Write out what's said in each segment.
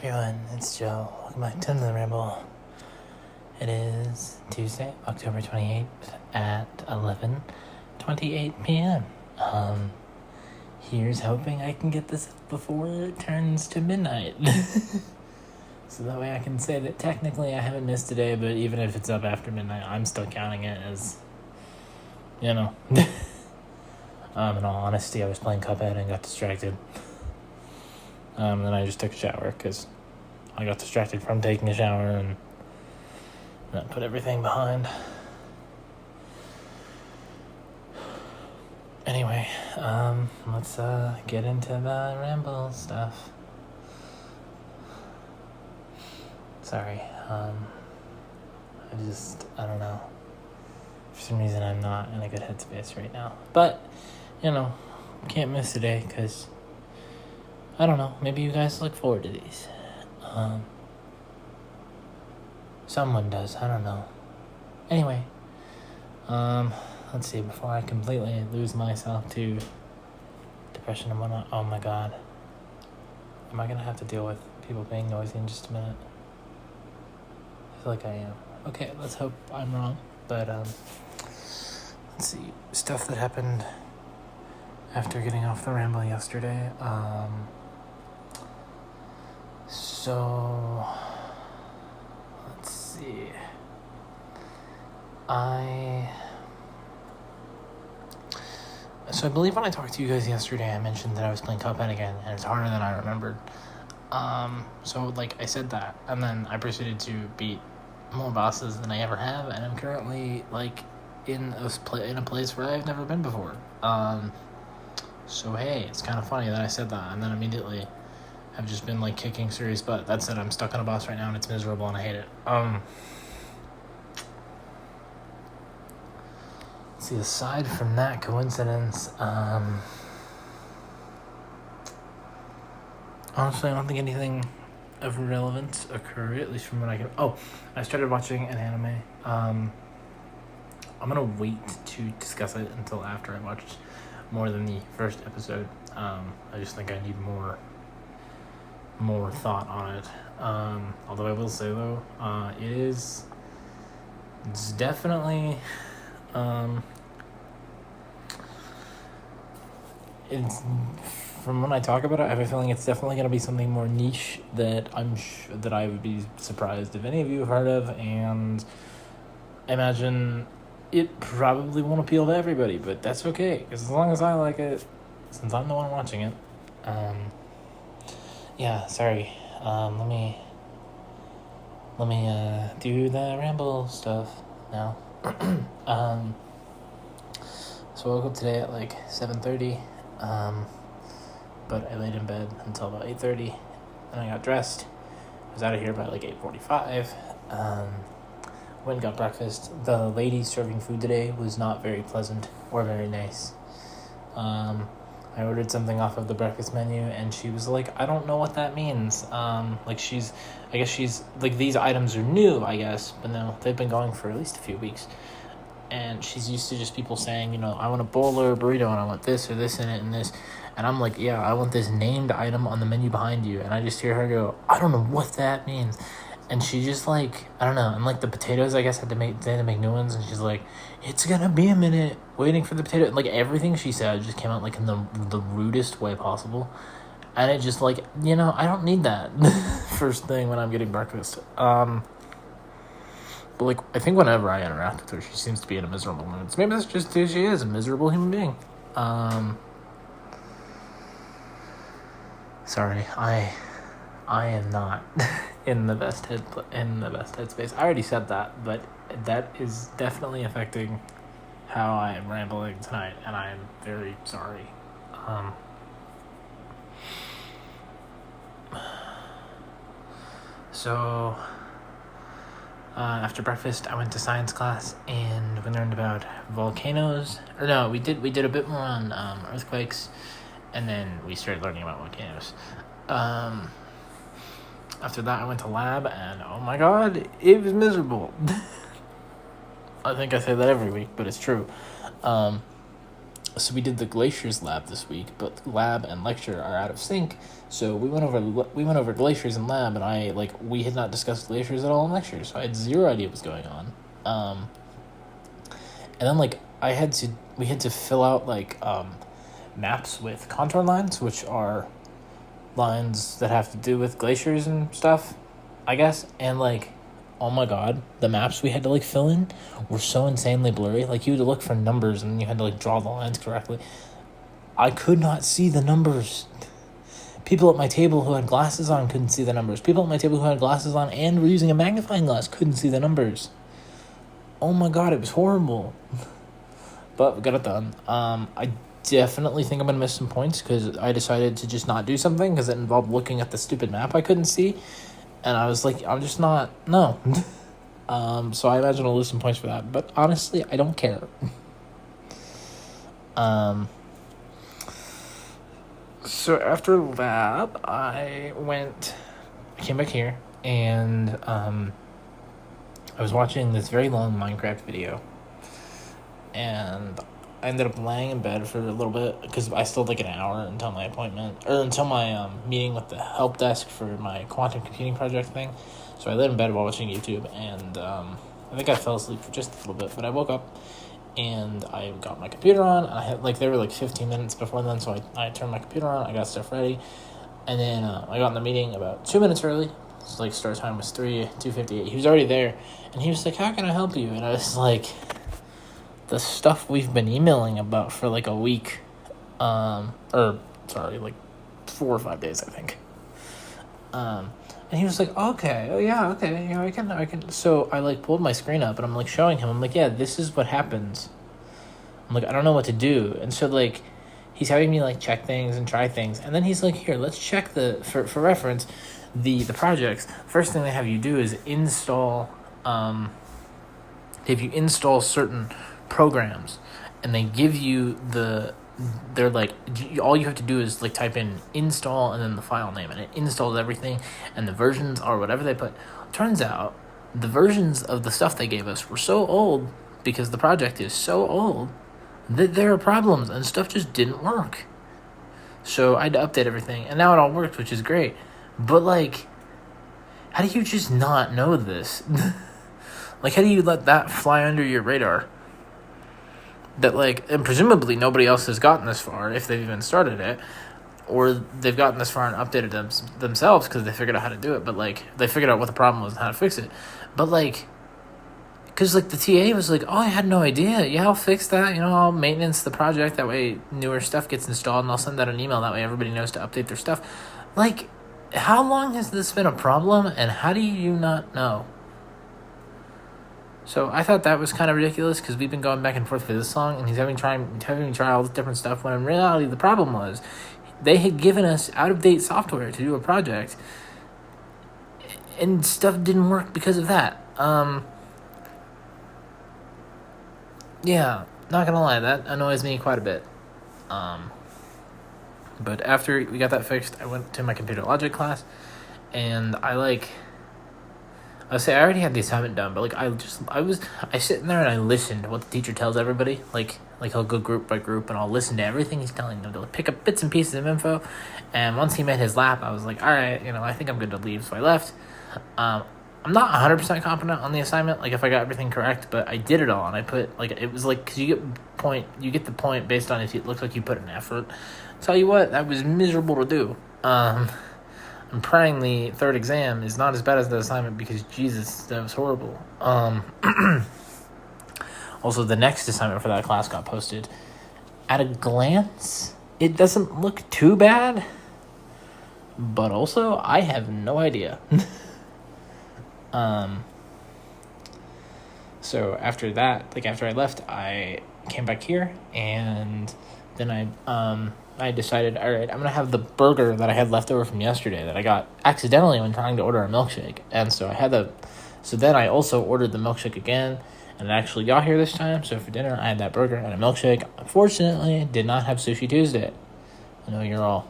everyone, it's Joe. Welcome back to the Ramble. It is Tuesday, October 28th at 11:28 p.m. Here's hoping I can get this up before it turns to midnight. So that way I can say that technically I haven't missed a day, but even if it's up after midnight, I'm still counting it as, In all honesty, I was playing Cuphead and got distracted. Then I just took a shower because I got distracted from taking a shower and that put everything behind. Anyway, let's get into the ramble stuff. Sorry, I don't know. For some reason, I'm not in a good headspace right now. But, can't miss a day because, I don't know, maybe you guys look forward to these. Someone does, I don't know. Anyway, let's see, before I completely lose myself to depression and whatnot. Oh my god. Am I gonna have to deal with people being noisy in just a minute? I feel like I am. Okay, let's hope I'm wrong. But, let's see, stuff that happened after getting off the ramble yesterday. So, let's see. I believe when I talked to you guys yesterday, I mentioned that I was playing Cuphead again, and it's harder than I remembered. So I said that, and then I proceeded to beat more bosses than I ever have, and I'm currently, in a place where I've never been before. So hey, it's kind of funny that I said that, and then immediately I've just been, kicking serious butt. That said, I'm stuck on a boss right now, and it's miserable, and I hate it. See, aside from that coincidence, honestly, I don't think anything of relevance occurred, at least from what I can... Oh, I started watching an anime. I'm gonna wait to discuss it until after I watch more than the first episode. I just think I need more thought on it. Although I will say, though, it's definitely... It's, from when I talk about it, I have a feeling it's definitely going to be something more niche that that I would be surprised if any of you have heard of, and I imagine it probably won't appeal to everybody, but that's okay, because as long as I like it, since I'm the one watching it. Yeah, sorry. Let me do the ramble stuff now. So I woke up today at 7:30. But I laid in bed until about 8:30, and I got dressed. I was out of here by 8:45. Went and got breakfast. The lady serving food today was not very pleasant or very nice. I ordered something off of the breakfast menu, and she was like, I don't know what that means. I guess she's these items are new, I guess, but no, they've been going for at least a few weeks. And she's used to just people saying, I want a bowl or a burrito, and I want this or this in it and this. And I'm like, yeah, I want this named item on the menu behind you. And I just hear her go, I don't know what that means. And she just I don't know. And the potatoes, I guess, they had to make new ones. And she's like, it's going to be a minute waiting for the potato. And everything she said just came out in the rudest way possible. And it just I don't need that first thing when I'm getting breakfast. But I think whenever I interact with her, she seems to be in a miserable mood. So maybe that's just who she is, a miserable human being. Sorry, I am not in the best headspace. I already said that, but that is definitely affecting how I am rambling tonight, and I am very sorry. So after breakfast, I went to science class, and we learned about volcanoes. Or no, we did a bit more on earthquakes, and then we started learning about volcanoes. After that, I went to lab, and oh my god, it was miserable. I think I say that every week, but it's true. So we did the glaciers lab this week, but lab and lecture are out of sync. So we went over glaciers in lab, and we had not discussed glaciers at all in lecture, so I had zero idea what was going on. And then we had to fill out maps with contour lines, which are lines that have to do with glaciers and stuff, I guess. And oh my god, the maps we had to fill in were so insanely blurry. You had to look for numbers and then you had to draw the lines correctly. I could not see the numbers. People at my table who had glasses on couldn't see the numbers. People at my table who had glasses on and were using a magnifying glass couldn't see the numbers. Oh my god, it was horrible. But we got it done. I definitely think I'm going to miss some points because I decided to just not do something because it involved looking at the stupid map I couldn't see. And I was I'm just not, no. So I imagine I'll lose some points for that. But honestly, I don't care. So after lab, I came back here, and I was watching this very long Minecraft video. And I ended up laying in bed for a little bit because I still had an hour until my appointment, or until my meeting with the help desk for my quantum computing project thing. So I laid in bed while watching YouTube, and I think I fell asleep for just a little bit, but I woke up and I got my computer on. And I had they were 15 minutes before then, so I turned my computer on, I got stuff ready, and then I got in the meeting about 2 minutes early. So start time was 2:58. He was already there, and he was like, "How can I help you?" And I was like, the stuff we've been emailing about for a week, 4 or 5 days, I think. And he was like, "Okay, oh yeah, okay, I can." So I pulled my screen up and I'm showing him. I'm like, "Yeah, this is what happens." I'm like, "I don't know what to do," and so he's having me check things and try things, and then he's like, "Here, let's check for reference, the projects. First thing they have you do is install certain programs, and they give you all you have to do is type in install and then the file name, and it installs everything, and the versions are whatever they put." Turns out the versions of the stuff they gave us were so old, because the project is so old, that there are problems and stuff just didn't work. So I had to update everything, and now it all works, which is great. But how do you just not know this? How do you let that fly under your radar? That and presumably nobody else has gotten this far, if they've even started it, or they've gotten this far and updated themselves because they figured out how to do it, but they figured out what the problem was and how to fix it. But because the TA was oh, I had no idea. Yeah, I'll fix that. I'll maintenance the project, that way newer stuff gets installed, and I'll send out an email, that way everybody knows to update their stuff. How long has this been a problem, and how do you not know? So I thought that was kind of ridiculous, because we've been going back and forth for this long, and he's having me try all this different stuff, when in reality the problem was they had given us out-of-date software to do a project, and stuff didn't work because of that. Yeah, not gonna lie, that annoys me quite a bit. But after we got that fixed, I went to my computer logic class, and I already had the assignment done, but I sit in there and I listened to what the teacher tells everybody. He'll go group by group, and I'll listen to everything he's telling them, to pick up bits and pieces of info. And once he made his lap, I was like, all right, I think I'm good to leave. So I left. I'm not 100% confident on the assignment, if I got everything correct, but I did it all, and I put, it was because you get the point based on if it looks like you put an effort. Tell you what, that was miserable to do. I'm praying the third exam is not as bad as the assignment, because Jesus, that was horrible. Also, the next assignment for that class got posted. At a glance, it doesn't look too bad, but also, I have no idea. So after that, after I left, I came back here, and then I decided, all right, I'm going to have the burger that I had left over from yesterday that I got accidentally when trying to order a milkshake. And so so then I also ordered the milkshake again, and it actually got here this time. So for dinner, I had that burger and a milkshake. Unfortunately, I did not have Sushi Tuesday. I know you're all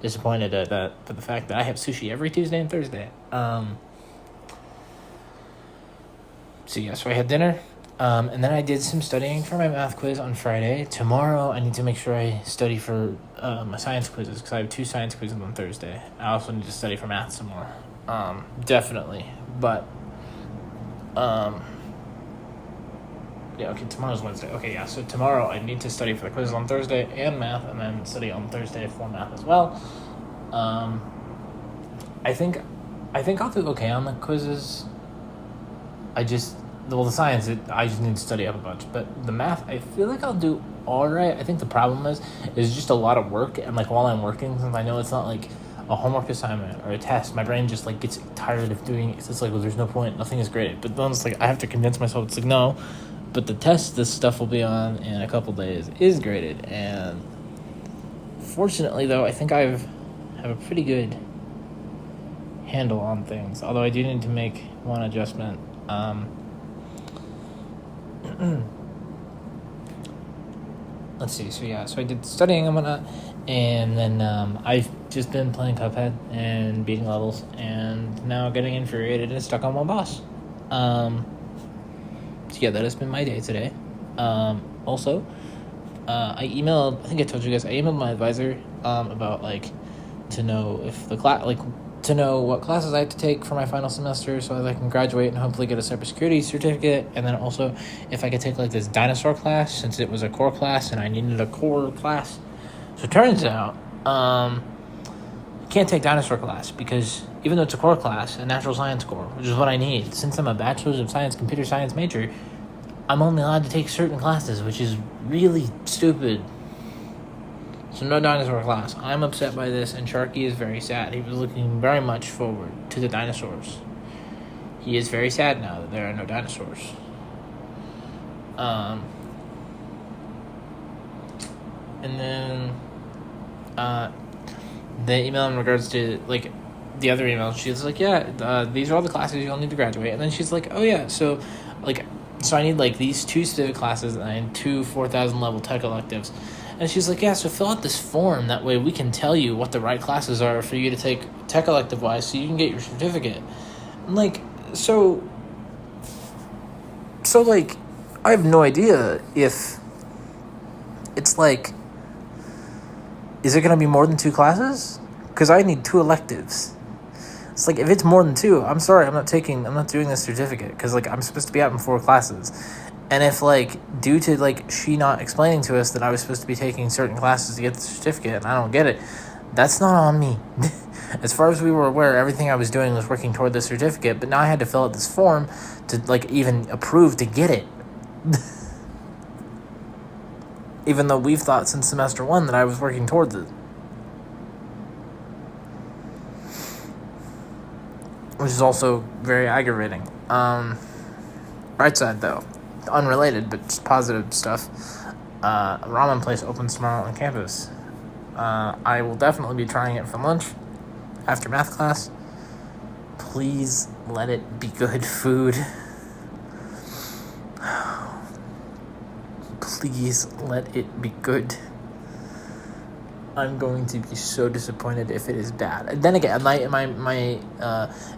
disappointed at the fact that I have sushi every Tuesday and Thursday. So I had dinner, And then I did some studying for my math quiz on Friday. Tomorrow, I need to make sure I study for my science quizzes because I have 2 science quizzes on Thursday. I also need to study for math some more. Definitely. But, yeah, okay, tomorrow's Wednesday. Okay, yeah, so tomorrow I need to study for the quizzes on Thursday and math, and then study on Thursday for math as well. I think I'll do okay on the quizzes. The science, I just need to study up a bunch. But the math, I feel like I'll do all right. I think the problem is just a lot of work. And, like, while I'm working, since I know it's not, like, a homework assignment or a test, my brain just, like, gets tired of doing it. It's like, well, there's no point. Nothing is graded. But then it's like, I have to convince myself, it's like, no. But the test this stuff will be on in a couple days is graded. And fortunately, though, I think I have a pretty good handle on things. Although I do need to make one adjustment. Let's see. So I did studying and whatnot, and then I've just been playing Cuphead and beating levels, and now getting infuriated and stuck on one boss. So yeah, that has been my day today. Also, I emailed. I think I told you guys. I emailed my advisor about to know if the class to know what classes I have to take for my final semester so that I can graduate and hopefully get a cybersecurity certificate. And then also if I could take this dinosaur class since it was a core class and I needed a core class. So it turns out I can't take dinosaur class because even though it's a core class, a natural science core, which is what I need, since I'm a bachelor's of science, computer science major, I'm only allowed to take certain classes, which is really stupid. So no dinosaur class. I'm upset by this, and Sharky is very sad. He was looking very much forward to the dinosaurs. He is very sad now that there are no dinosaurs. And then the email in regards to the other email, she's like, yeah, these are all the classes you'll need to graduate. And then she's like, oh yeah, so I need these 2 civic classes and 2 4,000 level tech electives. And she's like, yeah, so fill out this form. That way we can tell you what the right classes are for you to take tech elective-wise so you can get your certificate. And, I have no idea if it's, is it going to be more than 2 classes? Because I need 2 electives. It's if it's more than 2, I'm sorry, I'm not doing this certificate. Because, I'm supposed to be out in 4 classes. And if, due to, she not explaining to us that I was supposed to be taking certain classes to get the certificate, and I don't get it, that's not on me. As far as we were aware, everything I was doing was working toward the certificate, but now I had to fill out this form to, even approve to get it. Even though we've thought since semester 1 that I was working towards it. Which is also very aggravating. Right side, though. Unrelated, but just positive stuff. A ramen place opens tomorrow on campus. I will definitely be trying it for lunch after math class. Please let it be good food. Please let it be good. I'm going to be so disappointed if it is bad. And then again, my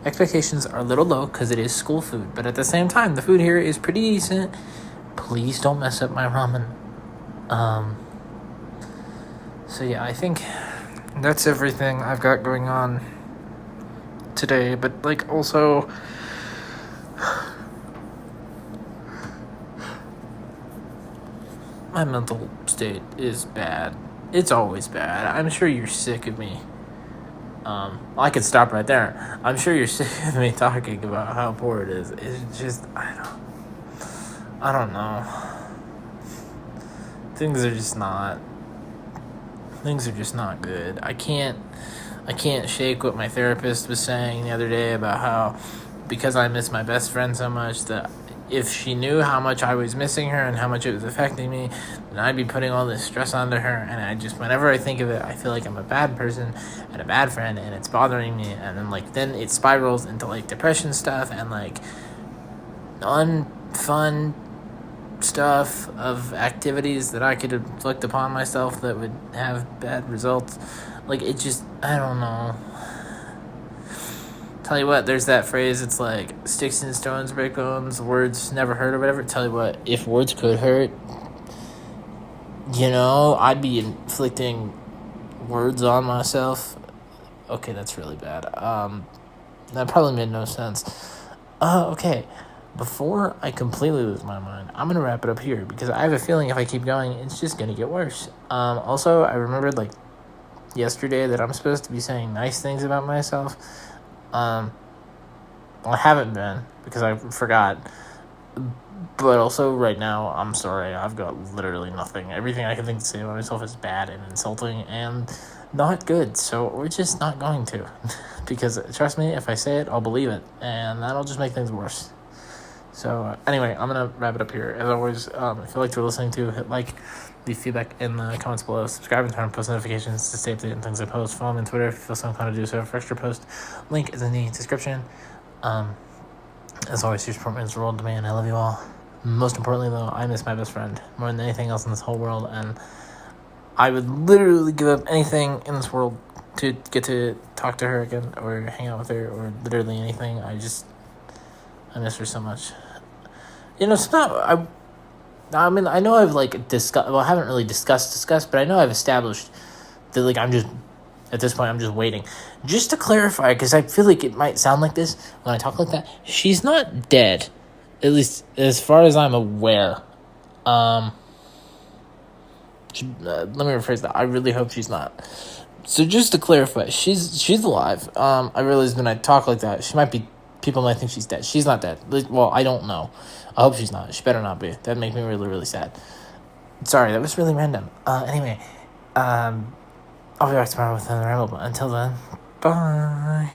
expectations are a little low because it is school food. But at the same time, the food here is pretty decent. Please don't mess up my ramen. So yeah, I think that's everything I've got going on today. But also, my mental state is bad. It's always bad. I'm sure you're sick of me. I could stop right there. I'm sure you're sick of me talking about how poor it is. It's just, I don't know. Things are just not good. I can't shake what my therapist was saying the other day about how because I miss my best friend so much that if she knew how much I was missing her and how much it was affecting me, then I'd be putting all this stress onto her. And I just, whenever I think of it, I feel like I'm a bad person and a bad friend, and it's bothering me. And then it spirals into depression stuff and unfun stuff of activities that I could inflict upon myself that would have bad results. It just, I don't know. Tell you what, there's that phrase, it's like, sticks and stones break bones, words never hurt or whatever. Tell you what, if words could hurt, I'd be inflicting words on myself. Okay, that's really bad. That probably made no sense. Okay. Before I completely lose my mind, I'm going to wrap it up here because I have a feeling if I keep going, it's just going to get worse. Also, I remembered, yesterday that I'm supposed to be saying nice things about myself. I haven't been because I forgot. But also, right now, I'm sorry. I've got literally nothing. Everything I can think to say about myself is bad and insulting and not good. So we're just not going to. Because, trust me, if I say it, I'll believe it. And that'll just make things worse. So, anyway, I'm going to wrap it up here. As always, if you liked what you're listening to, hit like, leave feedback in the comments below. Subscribe and turn on post notifications to stay updated on things I post. Follow me on Twitter if you feel so inclined to do so for extra posts. Link is in the description. As always, your support means the world to me, and I love you all. Most importantly, though, I miss my best friend more than anything else in this whole world, and I would literally give up anything in this world to get to talk to her again or hang out with her or literally anything. I miss her so much. It's not... I mean, I know I've, discussed... Well, I haven't really discussed, but I know I've established that, I'm just... At this point, I'm just waiting. Just to clarify, because I feel like it might sound like this when I talk like that, she's not dead. At least, as far as I'm aware. Let me rephrase that. I really hope she's not. So just to clarify, she's alive. I realize when I talk like that, people might think she's dead. She's not dead. Well, I don't know. I hope she's not. She better not be. That'd make me really, really sad. Sorry, that was really random. Anyway, I'll be back tomorrow with another ramble. But until then, bye.